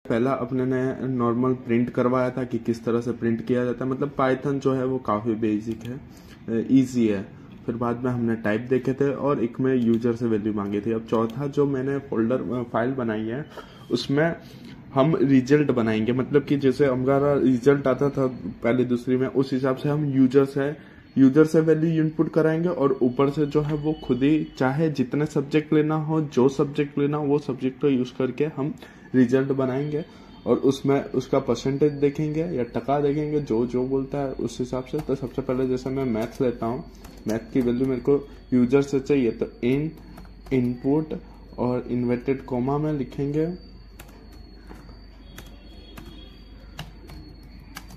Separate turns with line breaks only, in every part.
पहला अपने ने नॉर्मल प्रिंट करवाया था कि किस तरह से प्रिंट किया जाता है। मतलब पाइथन जो है वो काफी बेसिक है, इजी है। फिर बाद में हमने टाइप देखे थे और एक में यूजर से वैल्यू मांगी थी। अब चौथा जो मैंने फाइल बनाई है उसमें हम रिजल्ट बनाएंगे। मतलब कि जैसे हमारा रिजल्ट आता था पहले दूसरी में, उस हिसाब से हम यूजर से वैल्यू इनपुट कराएंगे और ऊपर से जो है वो खुद ही चाहे जितने सब्जेक्ट लेना हो, जो सब्जेक्ट लेना हो वो सब्जेक्ट को यूज करके हम रिजल्ट बनाएंगे और उसमें उसका परसेंटेज देखेंगे या टका देखेंगे, जो जो बोलता है उस हिसाब से। तो सबसे पहले जैसे मैं मैथ्स लेता हूँ, मैथ की वैल्यू मेरे को यूजर से चाहिए, तो इनपुट और इन्वर्टेड कॉमा में लिखेंगे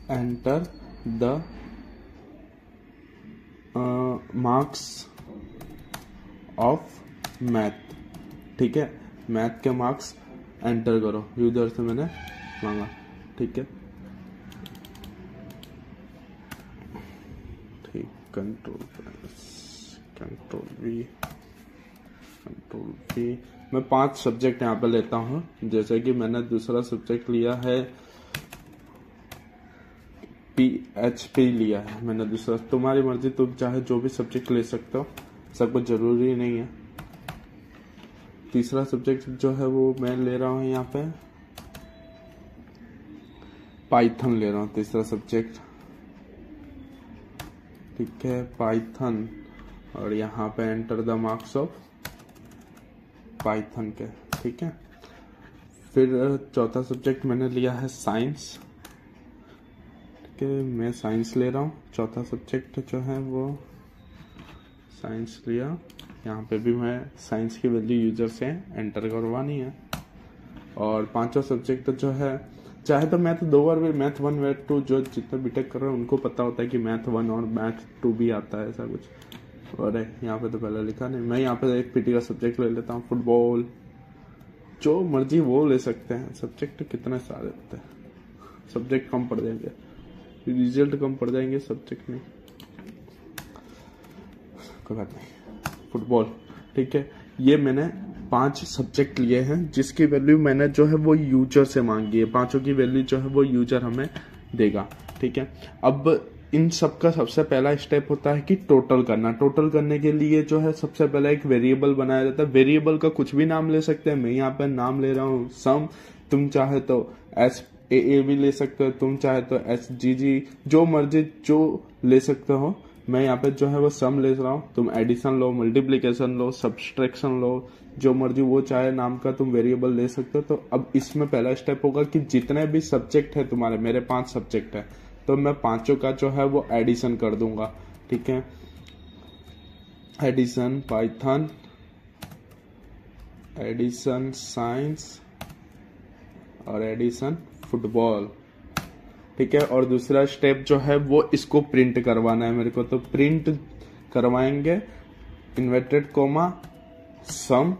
enter the marks of math. ठीक है, मैथ के मार्क्स एंटर करो, यूजर से मैंने मांगा। ठीक है, ठीक, कंट्रोल वी। मैं 5 सब्जेक्ट यहाँ पे लेता हूँ। जैसे कि मैंने दूसरा सब्जेक्ट लिया है PHP लिया है मैंने दूसरा। तुम्हारी मर्जी, तुम चाहे जो भी सब्जेक्ट ले सकते हो, सब कुछ जरूरी नहीं है। तीसरा सब्जेक्ट जो है वो मैं ले रहा हूँ यहाँ पे पाइथन ले रहा हूँ, तीसरा सब्जेक्ट। ठीक है, पाइथन, और यहाँ पे enter the marks of Python के। ठीक है, फिर चौथा सब्जेक्ट मैंने लिया है साइंस। ठीक है, मैं साइंस ले रहा हूँ। चौथा सब्जेक्ट जो है वो साइंस लिया। यहाँ पे भी मैं साइंस की वैल्यू यूजर से एंटर करवानी है। और पांचवा सब्जेक्ट जो है, चाहे तो मैथ 2 बार भी, मैथ 1 मैथ 2, जो जितने बीटेक कर रहे हैं उनको पता होता है कि मैथ 1 और मैथ 2 भी आता है, ऐसा कुछ। और यहाँ पे तो पहले लिखा नहीं। मैं यहाँ पे एक पीटी का सब्जेक्ट ले लेता हूँ, फुटबॉल। जो मर्जी वो ले सकते हैं, सब्जेक्ट कितने सारे होते हैं। सब्जेक्ट कम पड़ जाएंगे, रिजल्ट कम पड़ जाएंगे, सब्जेक्ट नहीं, कोई बात नहीं। फुटबॉल, ठीक है। ये मैंने 5 सब्जेक्ट लिए हैं जिसकी वैल्यू मैंने जो है वो यूजर से मांगी है। पांचों की वैल्यू जो है वो यूजर हमें देगा। ठीक है, अब इन सब का सबसे पहला स्टेप होता है कि टोटल करना। टोटल करने के लिए जो है सबसे पहले एक वेरिएबल बनाया जाता है। वेरिएबल का कुछ भी नाम ले सकते हैं। मैं यहाँ पे नाम ले रहा हूँ सम। तुम चाहे तो SAA भी ले सकते हो, तुम चाहे तो SGG, जो मर्जी जो ले सकते हो। मैं यहाँ पे जो है वो सम ले रहा हूँ। तुम एडिशन लो, मल्टीप्लिकेशन लो, सब्सट्रैक्शन लो, जो मर्जी वो चाहे नाम का तुम वेरिएबल ले सकते हो। तो अब इसमें पहला स्टेप होगा कि जितने भी सब्जेक्ट है तुम्हारे, मेरे 5 सब्जेक्ट है, तो मैं पांचों का जो है वो एडिशन कर दूंगा। ठीक है, एडिशन पाइथन, एडिशन साइंस और एडिशन फुटबॉल। ठीक है, और दूसरा स्टेप जो है वो इसको प्रिंट करवाना है मेरे को। तो प्रिंट करवाएंगे इन्वर्टेड कोमा सम,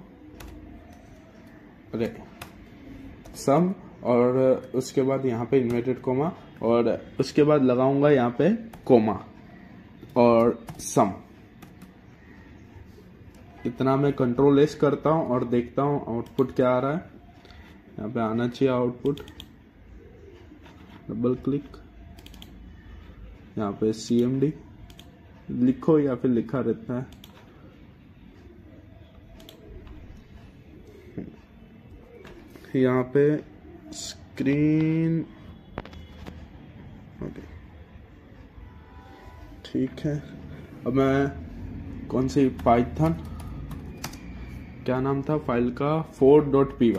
सम, और उसके बाद यहाँ पे इन्वर्टेड कोमा, और उसके बाद लगाऊंगा यहाँ पे कोमा और सम। इतना मैं कंट्रोल एस करता हूँ और देखता हूँ आउटपुट क्या आ रहा है। यहाँ पे आना चाहिए आउटपुट। डबल क्लिक, यहाँ पे CMD लिखो या फिर लिखा रहता है। यहाँ पे स्क्रीन, ओके, ठीक है। अब मैं कौन सी पाइथन, क्या नाम था फाइल का, 4.py।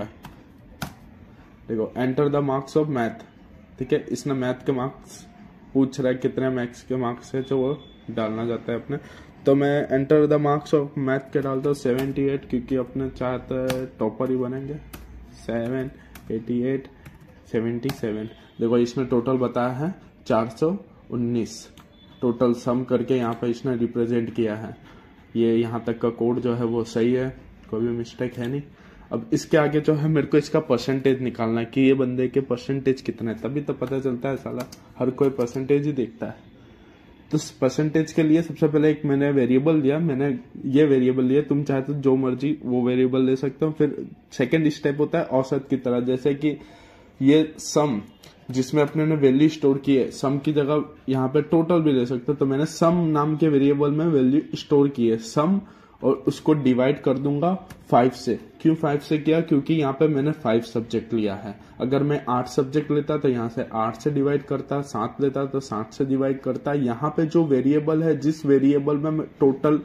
देखो, enter the marks of math. ठीक है, इसने मैथ के मार्क्स पूछ रहा है, कितने मैथ्स के मार्क्स है जो वो डालना चाहता है अपने। तो मैं enter the marks of math के डालता हूँ 78, क्योंकि अपने चाहते हैं टॉपर ही बनेंगे। 7, 88, 77। देखो, इसने टोटल बताया है 419। टोटल सम करके यहाँ पे इसने रिप्रेजेंट किया है। ये यहाँ तक का कोड जो है वो सही है, कोई भी मिस्टेक है नहीं। अब इसके आगे जो है मेरे को इसका परसेंटेज निकालना है कि ये बंदे के परसेंटेज कितना है, तभी तो पता चलता है। साला हर कोई परसेंटेज ही देखता है। तो परसेंटेज के लिए सबसे पहले एक मैंने वेरिएबल लिया, मैंने ये वेरिएबल लिया। तुम चाहे तो जो मर्जी वो वेरिएबल ले सकते हो। फिर सेकंड स्टेप होता है औसत की तरह, जैसे कि ये सम जिसमें अपने ने वैल्यू स्टोर की है, सम की जगह यहाँ पे टोटल भी ले सकते, तो मैंने सम नाम के वेरिएबल में वैल्यू स्टोर की है सम, और उसको डिवाइड कर दूंगा 5 से। क्यों 5 से किया? क्योंकि यहाँ पे मैंने 5 सब्जेक्ट लिया है। अगर मैं 8 सब्जेक्ट लेता तो यहाँ से 8 से डिवाइड करता, 7 लेता तो 7 से डिवाइड करता। यहाँ पे जो वेरिएबल है, जिस वेरिएबल में टोटल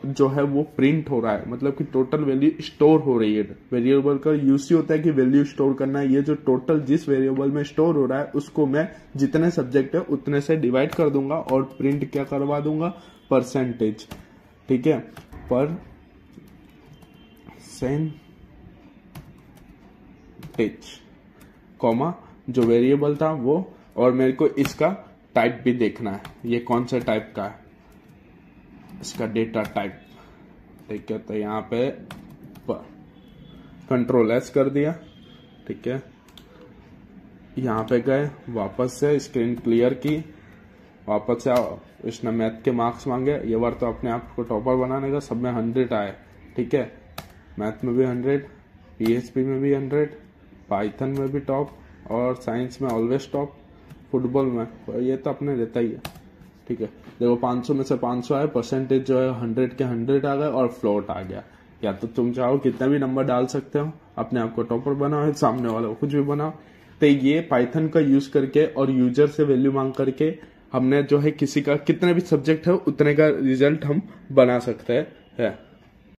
जो है वो प्रिंट हो रहा है, मतलब कि टोटल वैल्यू स्टोर हो रही है। वेरिएबल का यूज होता है कि वैल्यू स्टोर करना है। ये जो टोटल जिस वेरिएबल में स्टोर हो रहा है उसको मैं जितने सब्जेक्ट है उतने से डिवाइड कर दूंगा और प्रिंट क्या करवा दूंगा? परसेंटेज। ठीक है, परसेंटेज कॉमा जो वेरिएबल था वो, और मेरे को इसका टाइप भी देखना है, ये कौन सा टाइप का है, इसका डेटा टाइप। ठीक है, तो यहाँ पे कंट्रोल एस कर दिया। ठीक है, यहाँ पे गए, वापस से स्क्रीन क्लियर की, वापस से आओ। इसने मैथ के मार्क्स मांगे, ये बार तो अपने आप को टॉपर बनाने का, सब में 100 आए। ठीक है, मैथ में भी 100, पीएचपी में भी 100, पाइथन में भी टॉप, और साइंस में ऑलवेज टॉप, फुटबॉल में ये तो अपने रहता ही है। ठीक है, देखो 500 में से 500 आए, परसेंटेज जो है 100 के 100 आ गए और फ्लोट आ गया। या तो तुम चाहो कितने भी नंबर डाल सकते हो, अपने आप को टॉपर बनाओ, सामने वाले को कुछ भी बनाओ। तो ये पाइथन का यूज करके और यूजर से वैल्यू मांग करके हमने जो है किसी का कितने भी सब्जेक्ट है उतने का रिजल्ट हम बना सकते हैं।